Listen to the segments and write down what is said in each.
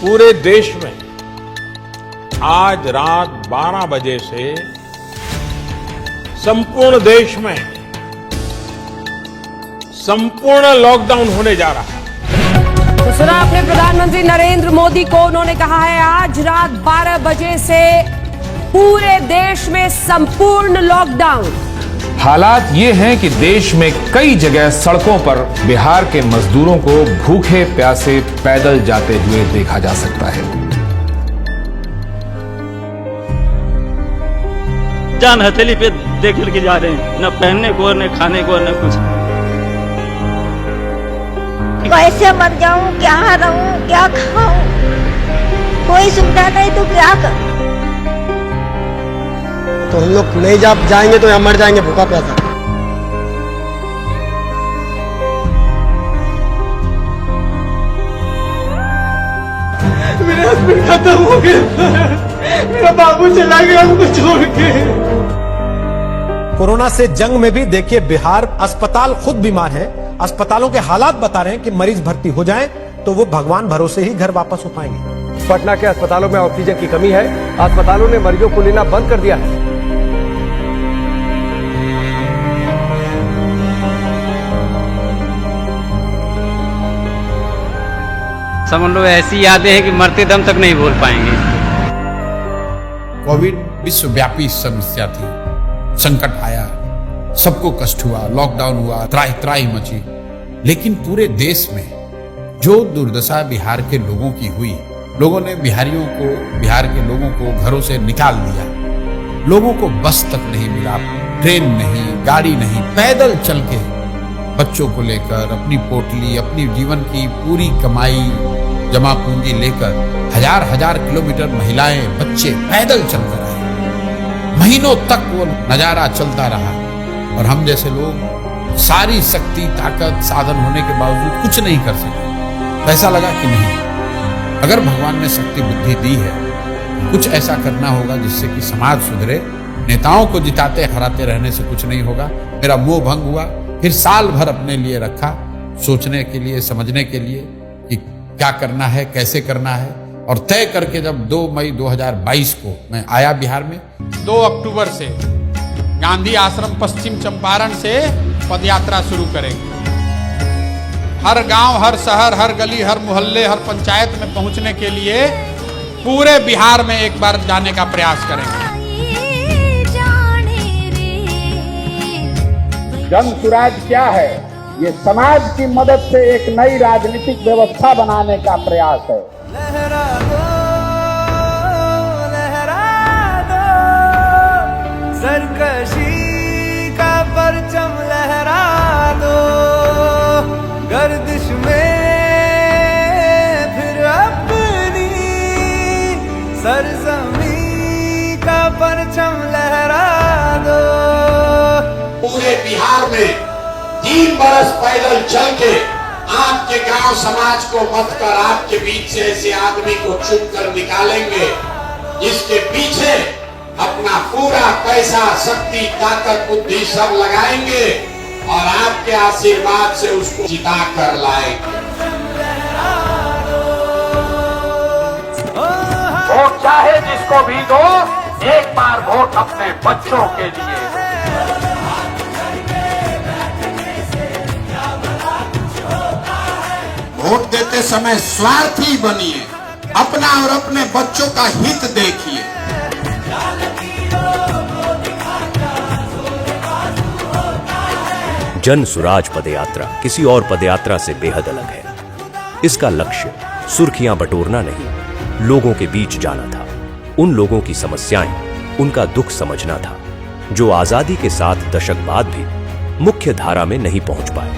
पूरे देश में आज रात 12 बजे से संपूर्ण देश में संपूर्ण लॉकडाउन होने जा रहा है। तो सुना आपने प्रधानमंत्री नरेंद्र मोदी को, उन्होंने कहा है आज रात 12 बजे से पूरे देश में संपूर्ण लॉकडाउन। हालात ये हैं कि देश में कई जगह सड़कों पर बिहार के मजदूरों को भूखे प्यासे पैदल जाते हुए देखा जा सकता है। जान हथेली पे देख के जा रहे हैं, न पहनने को न खाने को न कुछ। कैसे मर जाऊं, क्या रहूं, क्या खाऊं, कोई सुविधा नहीं तो क्या करूं। तो हम लोग नहीं जाएंगे तो यहाँ मर जाएंगे भूखा प्यासा। मेरा हस्बैंड खत्म हो गया, मेरा बाबू चला गया हमको छोड़ के। कोरोना से जंग में भी देखिए बिहार अस्पताल खुद बीमार है, अस्पतालों के हालात बता रहे हैं कि मरीज भर्ती हो जाएं तो वो भगवान भरोसे ही घर वापस हो पाएंगे। पटना के अस्पतालों में ऑक्सीजन की कमी है, अस्पतालों ने मरीजों को लेना बंद कर दिया है। समझ लो ऐसी यादें हैं कि मरते दम तक नहीं भूल पाएंगे। कोविड विश्वव्यापी समस्या थी, संकट आया, सबको कष्ट हुआ, लॉकडाउन हुआ, त्राही त्राही मची, लेकिन पूरे देश में जो दुर्दशा बिहार के लोगों की हुई, लोगों ने बिहार के लोगों को घरों से निकाल दिया। लोगों को बस तक नहीं मिला, ट्रेन नहीं, गाड़ी नहीं, पैदल चल के बच्चों को लेकर अपनी पोटली, अपनी जीवन की पूरी कमाई जमा पूंजी लेकर हजार हजार किलोमीटर महिलाएं बच्चे पैदल चलकर आए। महीनों तक वो नजारा चलता रहा और हम जैसे लोग सारी शक्ति ताकत साधन होने के बावजूद कुछ नहीं कर सके। ऐसा लगा कि नहीं, अगर भगवान ने शक्ति बुद्धि दी है, कुछ ऐसा करना होगा जिससे कि समाज सुधरे। नेताओं को जिताते हराते रहने से कुछ नहीं होगा। मेरा मोह भंग हुआ, फिर साल भर अपने लिए रखा, सोचने के लिए, समझने के लिए कि क्या करना है, कैसे करना है, और तय करके जब 2 मई 2022 को मैं आया बिहार में। 2 अक्टूबर से गांधी आश्रम पश्चिम चंपारण से पदयात्रा शुरू करेंगे। हर गांव, हर शहर, हर गली, हर मोहल्ले, हर पंचायत में पहुंचने के लिए पूरे बिहार में एक बार जाने का प्रयास करेंगे। जन सुराज क्या है? ये समाज की मदद से एक नई राजनीतिक व्यवस्था बनाने का प्रयास है। लहरा दो, सरकशी का परचम लहरा दो, गर्दिश में फिर अपनी सरजमी का परचम लहरा दो। पूरे बिहार में 3 बरस पैदल चल के आपके गांव समाज को मत कर आपके बीच से ऐसे आदमी को चुन कर निकालेंगे जिसके पीछे अपना पूरा पैसा, शक्ति, ताकत, बुद्धि सब लगाएंगे और आपके आशीर्वाद से उसको जिता कर लाएंगे। वोट चाहे जिसको भी दो, एक बार वोट अपने बच्चों के लिए। वोट देते समय स्वार्थी बनिए, अपना और अपने बच्चों का हित देखिए। जन सुराज पदयात्रा किसी और पदयात्रा से बेहद अलग है। इसका लक्ष्य सुर्खियां बटोरना नहीं, लोगों के बीच जाना था, उन लोगों की समस्याएं, उनका दुख समझना था जो आजादी के 7 दशक बाद भी मुख्य धारा में नहीं पहुंच पाए।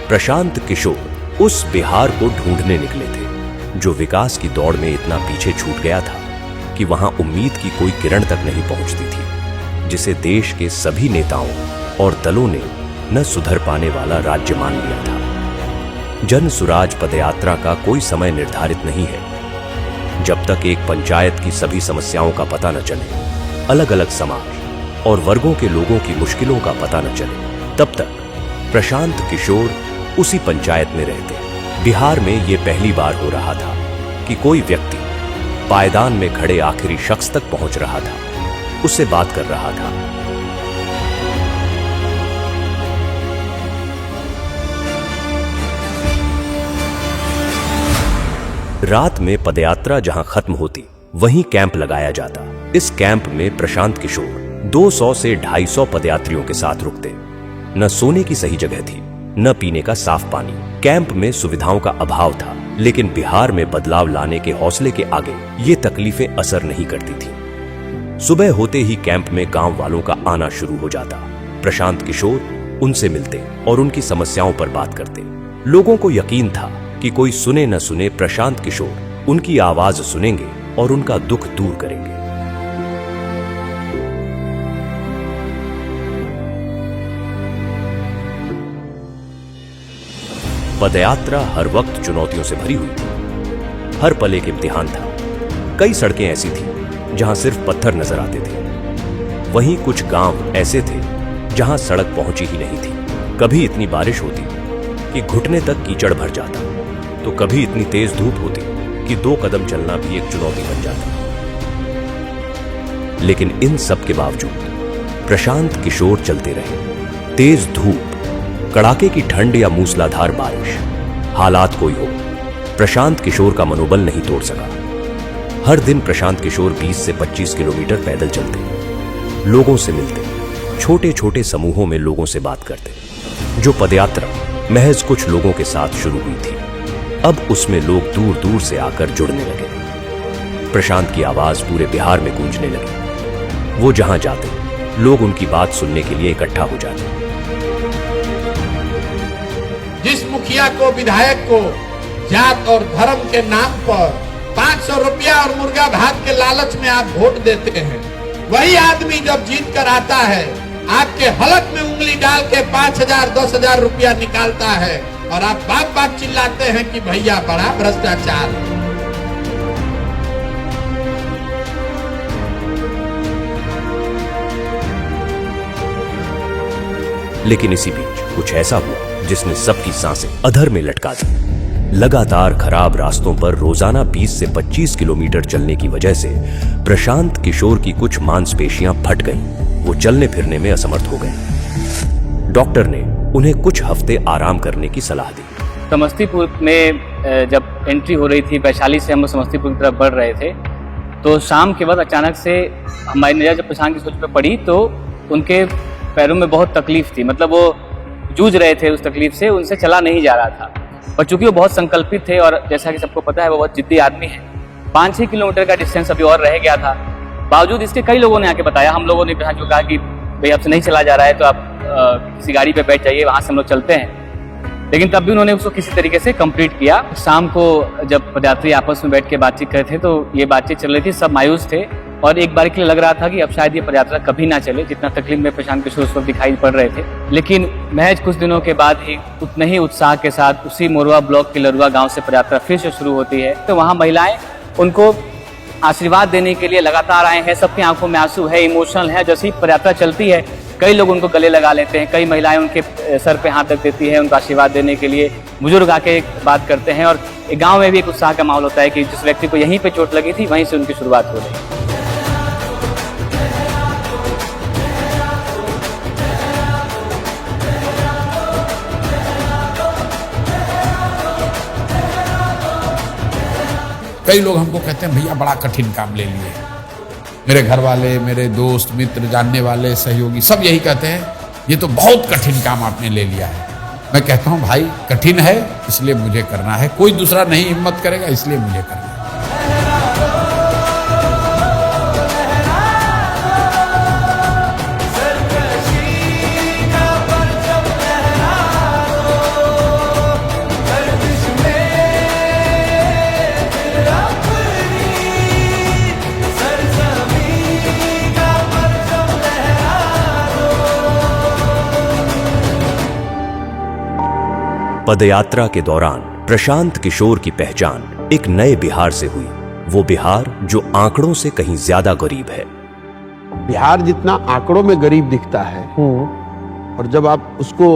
प्रशांत किशोर उस बिहार को ढूंढने निकले थे जो विकास की दौड़ में इतना पीछे छूट गया था कि वहां उम्मीद की कोई किरण तक नहीं पहुंचती थी, जिसे देश के सभी नेताओं और दलों ने न सुधर पाने वाला राज्य मान लिया था। जन सुराज पदयात्रा का कोई समय निर्धारित नहीं है। जब तक एक पंचायत की सभी समस्याओं का पता न चले, अलग अलग समाज और वर्गों के लोगों की मुश्किलों का पता न चले, तब तक प्रशांत किशोर उसी पंचायत में रहते। बिहार में ये पहली बार हो रहा था कि कि कोई व्यक्ति पायदान में खड़े आखिरी शख्स तक पहुंच रहा था, उससे बात कर रहा था। रात में पदयात्रा जहां खत्म होती, वहीं कैंप लगाया जाता। इस कैंप में प्रशांत किशोर 200 से 250 पदयात्रियों के साथ रुकते। न सोने की सही जगह थी, न पीने का साफ पानी। कैंप में सुविधाओं का अभाव था, लेकिन बिहार में बदलाव लाने के हौसले के आगे ये तकलीफें असर नहीं करती थी। सुबह होते ही कैंप में गांव वालों का आना शुरू हो जाता। प्रशांत किशोर उनसे मिलते और उनकी समस्याओं पर बात करते। लोगों को यकीन था कि कोई सुने न सुने, प्रशांत किशोर उनकी आवाज सुनेंगे और उनका दुख दूर करेंगे। पदयात्रा हर वक्त चुनौतियों से भरी हुई थी। हर पल एक इम्तिहान था। कई सड़कें ऐसी थीं जहां सिर्फ पत्थर नजर आते थे। वहीं कुछ गांव ऐसे थे जहां सड़क पहुंची ही नहीं थी। कभी इतनी बारिश होती कि घुटने तक कीचड़ भर जाता, तो कभी इतनी तेज धूप होती कि 2 कदम चलना भी एक चुनौती बन जाता। लेकिन इन सब के बावजूद प्रशांत किशोर चलते रहे। तेज धूप, कड़ाके की ठंड या मूसलाधार बारिश, हालात कोई हो, प्रशांत किशोर का मनोबल नहीं तोड़ सका। हर दिन प्रशांत किशोर 20 से 25 किलोमीटर पैदल चलते, लोगों से मिलते, छोटे छोटे समूहों में लोगों से बात करते। जो पदयात्रा महज कुछ लोगों के साथ शुरू हुई थी, अब उसमें लोग दूर दूर से आकर जुड़ने लगे। प्रशांत की आवाज पूरे बिहार में गूंजने लगी। वो जहां जाते, लोग उनकी बात सुनने के लिए इकट्ठा हो जाते। जिस मुखिया को, विधायक को जात और धर्म के नाम पर 500 रुपया और मुर्गा भात के लालच में आप वोट देते हैं, वही आदमी जब जीत कर आता है, आपके हलक में उंगली डाल के 5,000 10,000 रुपया निकालता है और आप बाप बाप चिल्लाते हैं कि भैया बड़ा भ्रष्टाचार। लेकिन इसी बीच कुछ ऐसा हुआ जिसने सबकी सांसें अधर में लटका दी। लगातार खराब रास्तों पर रोजाना 20 से 25 किलोमीटर चलने की वजह से प्रशांत किशोर की कुछ मांसपेशियां फट गईं। वो चलने फिरने में असमर्थ हो गए। डॉक्टर ने उन्हें कुछ हफ्ते आराम करने की सलाह दी। समस्तीपुर में जब एंट्री हो रही थी, वैशाली से हम समस्तीपुर की तरफ बढ़ रहे थे, तो शाम के बाद अचानक से हमारी नजर जब प्रशांत किशोर पे पड़ी तो उनके पैरों में बहुत तकलीफ थी। मतलब वो जूझ रहे थे उस तकलीफ से, उनसे चला नहीं जा रहा था। और चूंकि वो बहुत संकल्पित थे और जैसा कि सबको पता है वो बहुत जिद्दी आदमी है, 5-6 किलोमीटर का डिस्टेंस अभी और रह गया था। बावजूद इसके कई लोगों ने आके बताया, हम लोगों ने प्रशांत को कहा कि भाई आपसे नहीं चला जा रहा है तो आप किसी गाड़ी पे बैठ जाइए, वहां से हम लोग चलते हैं। लेकिन तब भी उन्होंने उसको किसी तरीके से कंप्लीट किया। शाम को जब पदयात्री आपस में बैठ के बातचीत कर रहे थे तो ये बातचीत चल रही थी, सब मायूस थे और एक बार के लिए लग रहा था कि अब शायद ये पदयात्रा कभी ना चले, जितना तकलीफ में प्रशांत किशोर उस वक्त दिखाई पड़ रहे थे। लेकिन महज कुछ दिनों के बाद ही उतने ही उत्साह के साथ उसी मोरवा ब्लॉक के लरुआ गांव से पदयात्रा फिर से शुरू होती है। तो वहां महिलाएं उनको आशीर्वाद देने के लिए लगातार आए हैं। सबकी आंखों में आंसू है, इमोशनल है। जैसे ही पदयात्रा चलती है, कई लोग उनको गले लगा लेते हैं, कई महिलाएं उनके सर पे हाथ रख देती है उनको आशीर्वाद देने के लिए। बुजुर्ग आके बात करते हैं और गांव में भी एक उत्साह का माहौल होता है कि जिस व्यक्ति को यहीं पे चोट लगी थी वहीं से उनकी शुरुआत हो रही। कई लोग हमको कहते हैं भैया बड़ा कठिन काम ले लिए। मेरे घर वाले, मेरे दोस्त मित्र, जानने वाले, सहयोगी सब यही कहते हैं ये तो बहुत कठिन काम आपने ले लिया है। मैं कहता हूं भाई कठिन है इसलिए मुझे करना है, कोई दूसरा नहीं हिम्मत करेगा इसलिए मुझे करना है। पदयात्रा के दौरान प्रशांत किशोर की पहचान एक नए बिहार से हुई। वो बिहार जो आंकड़ों से कहीं ज्यादा गरीब है। बिहार जितना आंकड़ों में गरीब दिखता है और जब आप उसको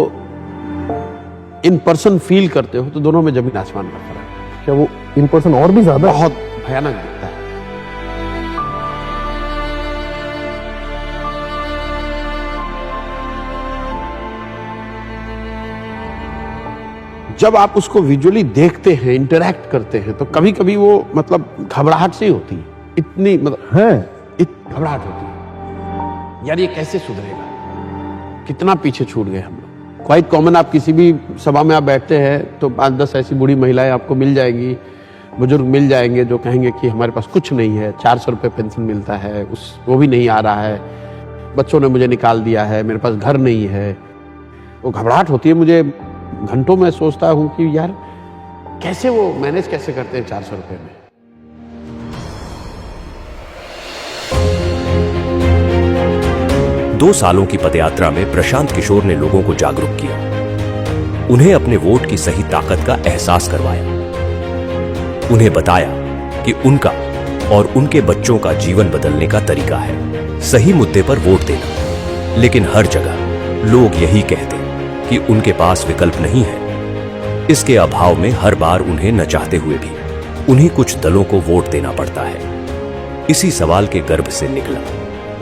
इन पर्सन फील करते हो तो दोनों में जमीन आसमान का फर्क है। क्या वो इन पर्सन और भी ज्यादा? बहुत भयानक दिखता है। जब आप उसको विजुअली देखते हैं, इंटरैक्ट करते हैं, तो कभी कभी वो मतलब घबराहट से ही होती है, इतनी मतलब घबराहट होती है, यार ये कैसे सुधरेगा, कितना पीछे छूट गए हम लोग। क्वाइट कॉमन, आप किसी भी सभा में आप बैठते हैं तो 5-10 ऐसी बूढ़ी महिलाएं आपको मिल जाएंगी, बुजुर्ग मिल जाएंगे जो कहेंगे कि हमारे पास कुछ नहीं है, 400 रुपये पेंशन मिलता है, वो भी नहीं आ रहा है, बच्चों ने मुझे निकाल दिया है, मेरे पास घर नहीं है। वो घबराहट होती है मुझे, घंटों में सोचता हूं कि यार कैसे वो मैनेज कैसे करते हैं 400 रुपये में। दो सालों की पदयात्रा में प्रशांत किशोर ने लोगों को जागरूक किया, उन्हें अपने वोट की सही ताकत का एहसास करवाया, उन्हें बताया कि उनका और उनके बच्चों का जीवन बदलने का तरीका है सही मुद्दे पर वोट देना। लेकिन हर जगह लोग यही कहते कि उनके पास विकल्प नहीं है। इसके अभाव में हर बार उन्हें न चाहते हुए भी उन्हीं कुछ दलों को वोट देना पड़ता है। इसी सवाल के गर्भ से निकला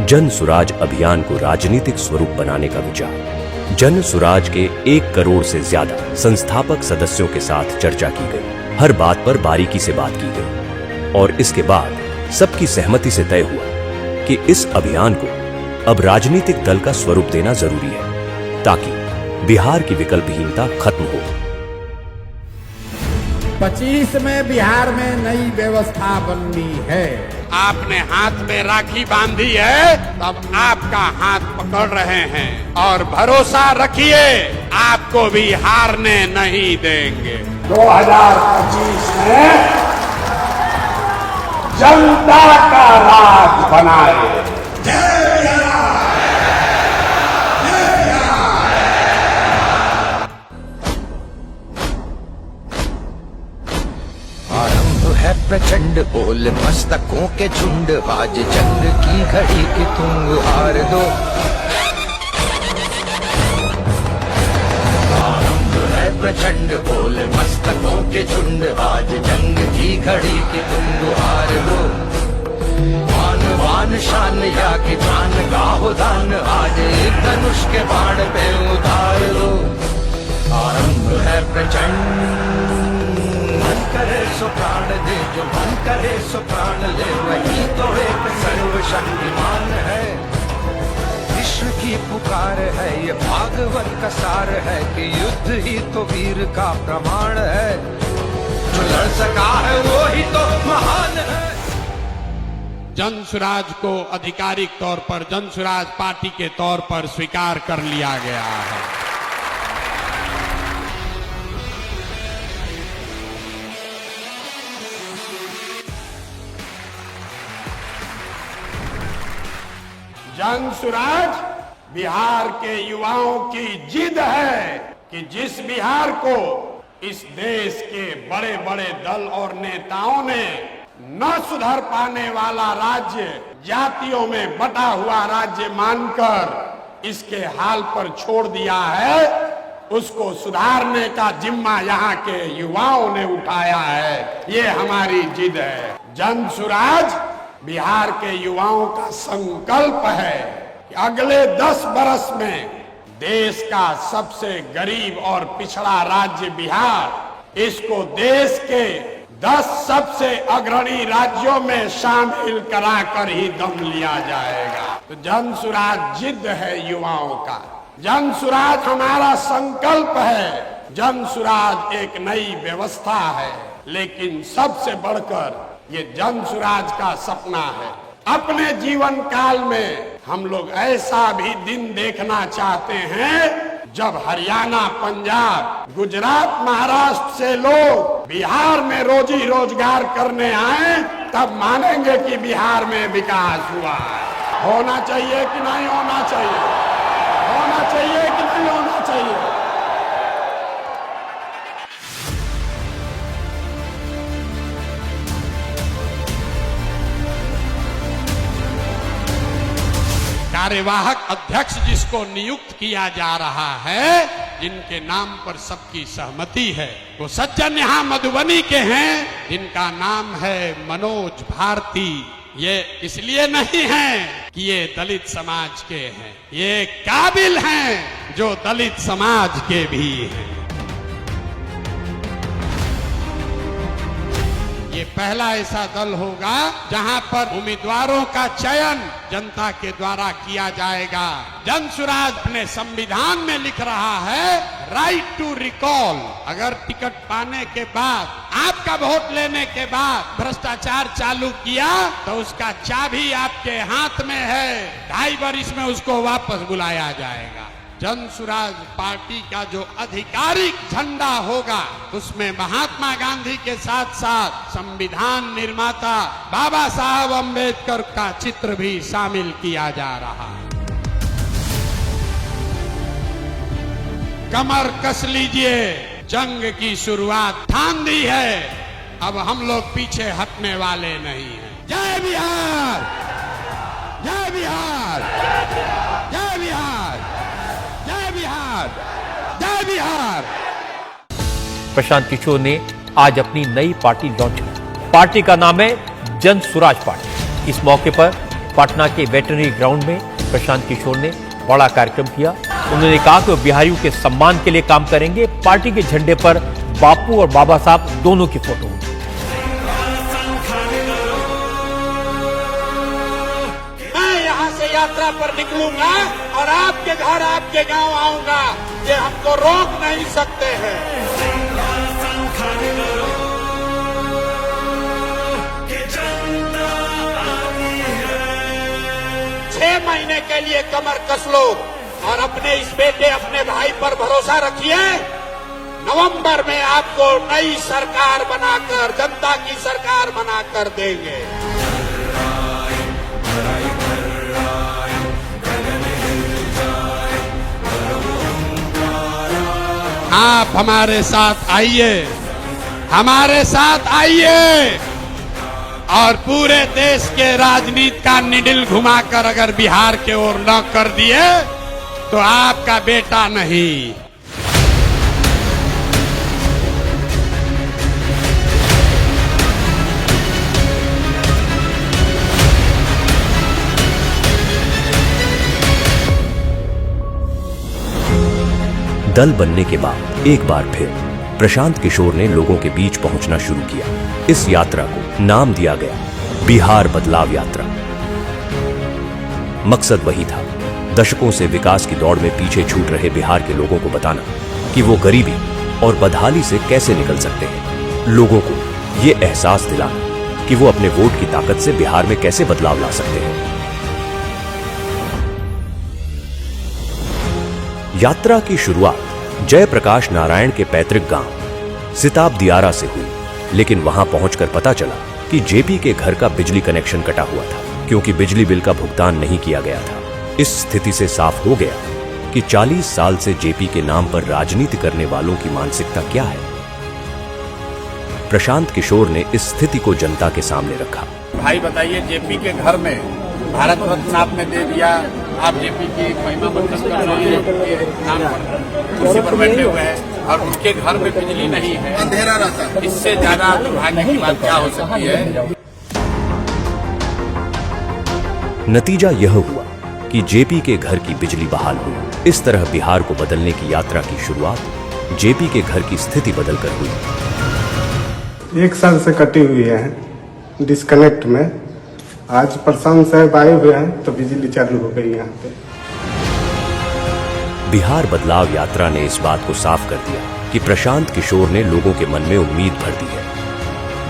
जन सुराज अभियान को राजनीतिक स्वरूप बनाने का विचार। जन सुराज के 1 करोड़ से ज्यादा संस्थापक सदस्यों के साथ चर्चा की गई, हर बात पर बारीकी से बात की गई और इसके बाद सबकी सहमति से तय हुआ कि इस अभियान को अब राजनीतिक दल का स्वरूप देना जरूरी है ताकि बिहार की विकल्पहीनता खत्म हो। 25 में बिहार में नई व्यवस्था बननी है। आपने हाथ में राखी बांधी है, तब आपका हाथ पकड़ रहे हैं और भरोसा रखिए आपको भी हारने नहीं देंगे। 2025 में जनता का राज बनाए। प्रचंड बोल मस्तकों के झुंड, आज जंग की घड़ी की तुम हार दो। आरंभ है प्रचंड बोल मस्तकों के झुंड, आज जंग की घड़ी की तुम हार दो। मान वान शान या कि जान गाहो दान, आज धनुष के बाण पे उतार लो। आरंभ है प्रचंड, करे सो प्राण दे, जो मन करे सो प्राण ले, वही तो एक सर्वशक्तिमान है। विश्व की पुकार है, ये भागवत का सार है कि युद्ध ही तो वीर का प्रमाण है। जो लड़ सका है वो ही तो महान है। जन सुराज को आधिकारिक तौर पर जन सुराज पार्टी के तौर पर स्वीकार कर लिया गया है। जन सुराज बिहार के युवाओं की जिद है कि जिस बिहार को इस देश के बड़े बड़े दल और नेताओं ने न सुधर पाने वाला राज्य, जातियों में बटा हुआ राज्य मानकर इसके हाल पर छोड़ दिया है, उसको सुधारने का जिम्मा यहाँ के युवाओं ने उठाया है। ये हमारी जिद है। जन सुराज बिहार के युवाओं का संकल्प है कि अगले 10 बरस में देश का सबसे गरीब और पिछड़ा राज्य बिहार, इसको देश के 10 सबसे अग्रणी राज्यों में शामिल कराकर ही दम लिया जाएगा। तो जन सुराज जिद है युवाओं का, जन सुराज हमारा संकल्प है। जन सुराज एक नई व्यवस्था है, लेकिन सबसे बढ़कर ये जन सुराज का सपना है। अपने जीवन काल में हम लोग ऐसा भी दिन देखना चाहते हैं जब हरियाणा, पंजाब, गुजरात, महाराष्ट्र से लोग बिहार में रोजी रोजगार करने आए, तब मानेंगे कि बिहार में विकास हुआ है। होना चाहिए कि नहीं होना चाहिए? होना चाहिए कि नहीं होना चाहिए? कार्यवाहक अध्यक्ष जिसको नियुक्त किया जा रहा है, जिनके नाम पर सबकी सहमति है, वो सज्जन यहाँ मधुबनी के हैं जिनका नाम है मनोज भारती। ये इसलिए नहीं है कि ये दलित समाज के हैं, ये काबिल हैं जो दलित समाज के भी हैं। ये पहला ऐसा दल होगा जहां पर उम्मीदवारों का चयन जनता के द्वारा किया जाएगा। जनसुराज अपने संविधान में लिख रहा है राइट टू रिकॉल। अगर टिकट पाने के बाद, आपका वोट लेने के बाद भ्रष्टाचार चालू किया तो उसका चाबी आपके हाथ में है, 2.5 वर्ष में उसको वापस बुलाया जाएगा। जनसुराज पार्टी का जो आधिकारिक झंडा होगा उसमें महात्मा गांधी के साथ साथ संविधान निर्माता बाबा साहब अम्बेडकर का चित्र भी शामिल किया जा रहा है। कमर कस लीजिए, जंग की शुरुआत ठान दी है, अब हम लोग पीछे हटने वाले नहीं हैं। जय बिहार, जय बिहार, जय बिहार, जय बिहार, जय बिहार। प्रशांत किशोर ने आज अपनी नई पार्टी लॉन्च की। पार्टी का नाम है जन सुराज पार्टी। इस मौके पर पटना के वेटरनरी ग्राउंड में प्रशांत किशोर ने बड़ा कार्यक्रम किया। उन्होंने कहा कि वो बिहारियों के सम्मान के लिए काम करेंगे। पार्टी के झंडे पर बापू और बाबा साहब दोनों की फोटो होगी। मैं यहाँ से यात्रा पर निकलूंगा और आपके घर, आपके गांव आऊंगा, ये हमको रोक नहीं सकते हैं। 6 महीने के लिए कमर कस लो और अपने इस बेटे, अपने भाई पर भरोसा रखिए। नवंबर में आपको नई सरकार बनाकर, जनता की सरकार बनाकर देंगे। आप हमारे साथ आइए, हमारे साथ आइए और पूरे देश के राजनीति का निडिल घुमाकर अगर बिहार के ओर न कर दिए तो आपका बेटा नहीं। दल बनने के बाद एक बार फिर प्रशांत किशोर ने लोगों के बीच पहुंचना शुरू किया। इस यात्रा को नाम दिया गया बिहार बदलाव यात्रा। मकसद वही था, दशकों से विकास की दौड़ में पीछे छूट रहे बिहार के लोगों को बताना कि वो गरीबी और बदहाली से कैसे निकल सकते हैं। लोगों को ये एहसास दिलाना कि वो अपने वोट की ताकत से बिहार में कैसे बदलाव ला सकते हैं। यात्रा की शुरुआत जयप्रकाश नारायण के पैतृक गांव सिताब दियारा से हुई, लेकिन वहां पहुंचकर पता चला कि जेपी के घर का बिजली कनेक्शन कटा हुआ था क्योंकि बिजली बिल का भुगतान नहीं किया गया था। इस स्थिति से साफ हो गया कि 40 साल से जेपी के नाम पर राजनीति करने वालों की मानसिकता क्या है। प्रशांत किशोर ने इस स्थिति को जनता के सामने रखा। भाई बताइए, जेपी के घर में भारत रत्न आपने दे दिया, आप जेपी की महिमा मंडल कर रहे हैं, नाम कुर्सी पर बैठे हुए हैं और उनके घर में बिजली नहीं है, अंधेरा रहता है। इससे ज्यादा दुर्भाग्य की बात क्या हो सकती है। नतीजा यह हुआ कि जेपी के घर की बिजली बहाल हुई। इस तरह बिहार को बदलने की यात्रा की शुरुआत जेपी के घर की स्थिति बदलकर हुई। 1 साल से कटी हुई है डिस्कनेक्ट में। आज प्रशांत साहब आए हुए हैं तो बिजली चालू हो गई यहाँ पे। बिहार बदलाव यात्रा ने इस बात को साफ कर दिया कि प्रशांत किशोर ने लोगों के मन में उम्मीद भर दी है।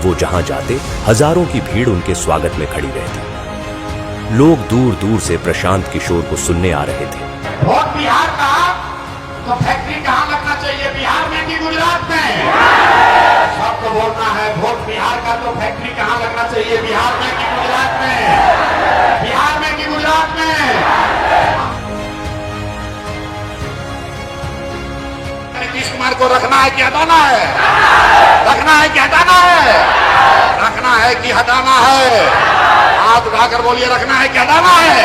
वो जहां जाते हजारों की भीड़ उनके स्वागत में खड़ी रहती। लोग दूर दूर से प्रशांत किशोर को सुनने आ रहे थे। वोट बिहार का तो फैक्ट्री कहाँ लगना चाहिए, बिहार में कि गुजरात में? सबको बोलना है, वोट बिहार का तो फैक्ट्री कहाँ लगना चाहिए, बिहार में कि गुजरात में? बिहार में कि गुजरात में? नीतीश कुमार को रखना है कि हटाना है? रखना है कि हटाना है? रखना है कि हटाना है? हाथ उठाकर बोलिए, रखना है कि हटाना है?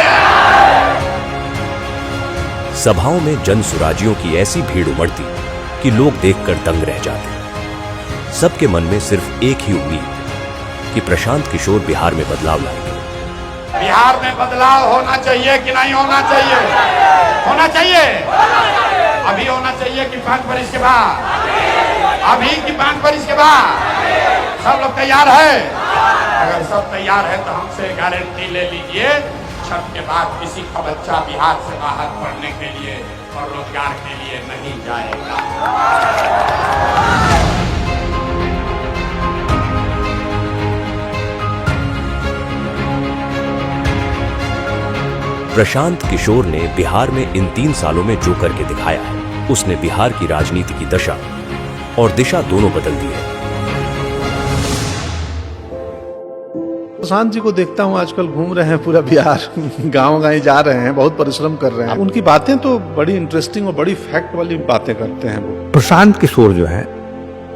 सभाओं में जन सुराजियों की ऐसी भीड़ उमड़ती कि लोग देखकर दंग रह जाते। सबके मन में सिर्फ एक ही उम्मीद कि प्रशांत किशोर बिहार में बदलाव लाएंगे। बिहार में बदलाव होना चाहिए कि नहीं होना चाहिए? होना चाहिए। अभी होना चाहिए कि 5 वर्ष के बाद? अभी कि 5 वर्ष के बाद? सब लोग तैयार है? अगर सब तैयार है तो हमसे गारंटी ले लीजिए, छठ के बाद किसी का बच्चा बिहार से बाहर पढ़ने के लिए और रोजगार के लिए नहीं जाएगा। प्रशांत किशोर ने बिहार में इन 3 सालों में जो करके दिखाया है, उसने बिहार की राजनीति की दशा और दिशा दोनों बदल दी है। प्रशांत जी को देखता हूँ आजकल घूम रहे हैं पूरा बिहार, गांव-गांव जा रहे हैं, बहुत परिश्रम कर रहे हैं। उनकी बातें तो बड़ी इंटरेस्टिंग और बड़ी फैक्ट वाली बातें करते हैं वो। प्रशांत किशोर जो है,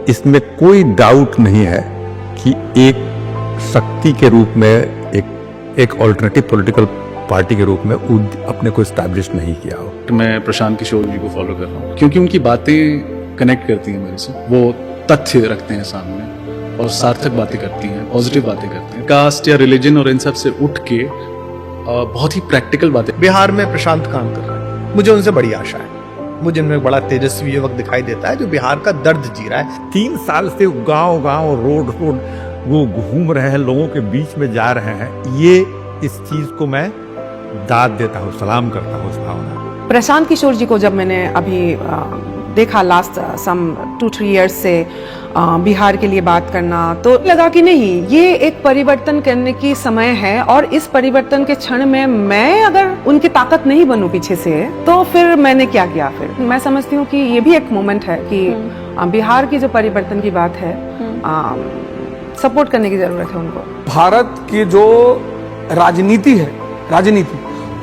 इसमें कोई डाउट नहीं है कि एक शक्ति के रूप में एक ऑल्टरनेटिव पॉलिटिकल पार्टी के रूप में अपने को एस्टैब्लिश नहीं किया हो। मैं प्रशांत किशोर जी को फॉलो कर रहा हूँ क्योंकि उनकी बातें कनेक्ट करती हैं मेरे से। वो तथ्य रखते हैं सामने और सार्थक बातें करती हैं, पॉजिटिव बातें करती हैं। कास्ट या रिलीजन और इन सब से उठ के बहुत ही प्रैक्टिकल बातें। बिहार में प्रशांत काम कर रहा है, मुझे उनसे बड़ी आशा है। मुझे इनमें बड़ा तेजस्वी युवक दिखाई देता है जो बिहार का दर्द जी रहा है। 3 साल से गांव-गांव रोड वो घूम रहे हैं, लोगों के बीच में जा रहे हैं। ये इस चीज को मैं दाद देता हूँ, सलाम करता हूँ इस भावना। प्रशांत किशोर जी को जब मैंने अभी देखा लास्ट सम 2-3 इयर्स से बिहार के लिए बात करना, तो लगा कि नहीं, ये एक परिवर्तन करने की समय है और इस परिवर्तन के क्षण में मैं अगर उनकी ताकत नहीं बनूं पीछे से, तो फिर मैंने क्या किया? फिर मैं समझती हूँ कि ये भी एक मोमेंट है कि बिहार की जो परिवर्तन की बात है, सपोर्ट करने की जरूरत है उनको। भारत की जो राजनीति है,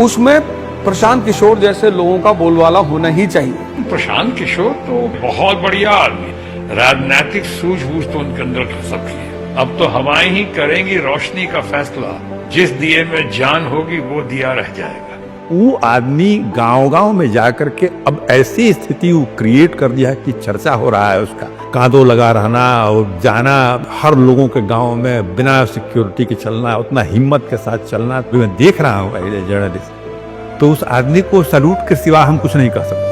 उसमें प्रशांत किशोर जैसे लोगों का बोलबाला होना ही चाहिए। प्रशांत किशोर तो बहुत बढ़िया आदमी, राजनीतिक सूझबूझ तो उनके अंदर सबकी है। अब तो हवाएं ही करेंगी रोशनी का फैसला, जिस दिए में जान होगी वो दिया रह जाएगा। वो आदमी गांव-गांव में जाकर के अब ऐसी स्थिति वो क्रिएट कर दिया कि चर्चा हो रहा है उसका। कांधों लगा रहना और जाना, हर लोगों के गांव में बिना सिक्योरिटी के चलना, उतना हिम्मत के साथ चलना, तो मैं देख रहा हूँ एज ए जर्नलिस्ट, तो उस आदमी को सैल्यूट के सिवा हम कुछ नहीं कर सकते।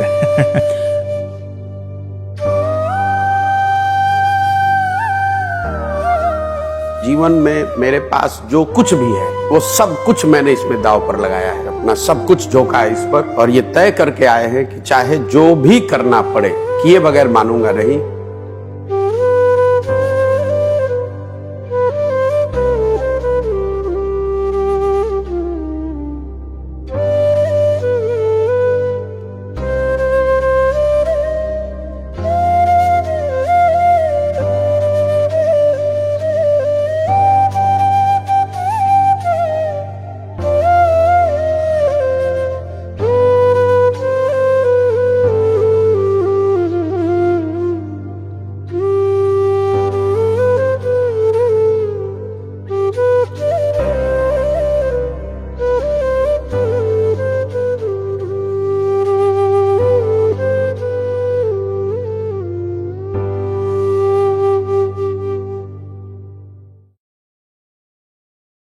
जीवन में मेरे पास जो कुछ भी है वो सब कुछ मैंने इसमें दांव पर लगाया है, अपना सब कुछ झोंका है इस पर, और ये तय करके आए हैं कि चाहे जो भी करना पड़े, किए बगैर मानूंगा नहीं।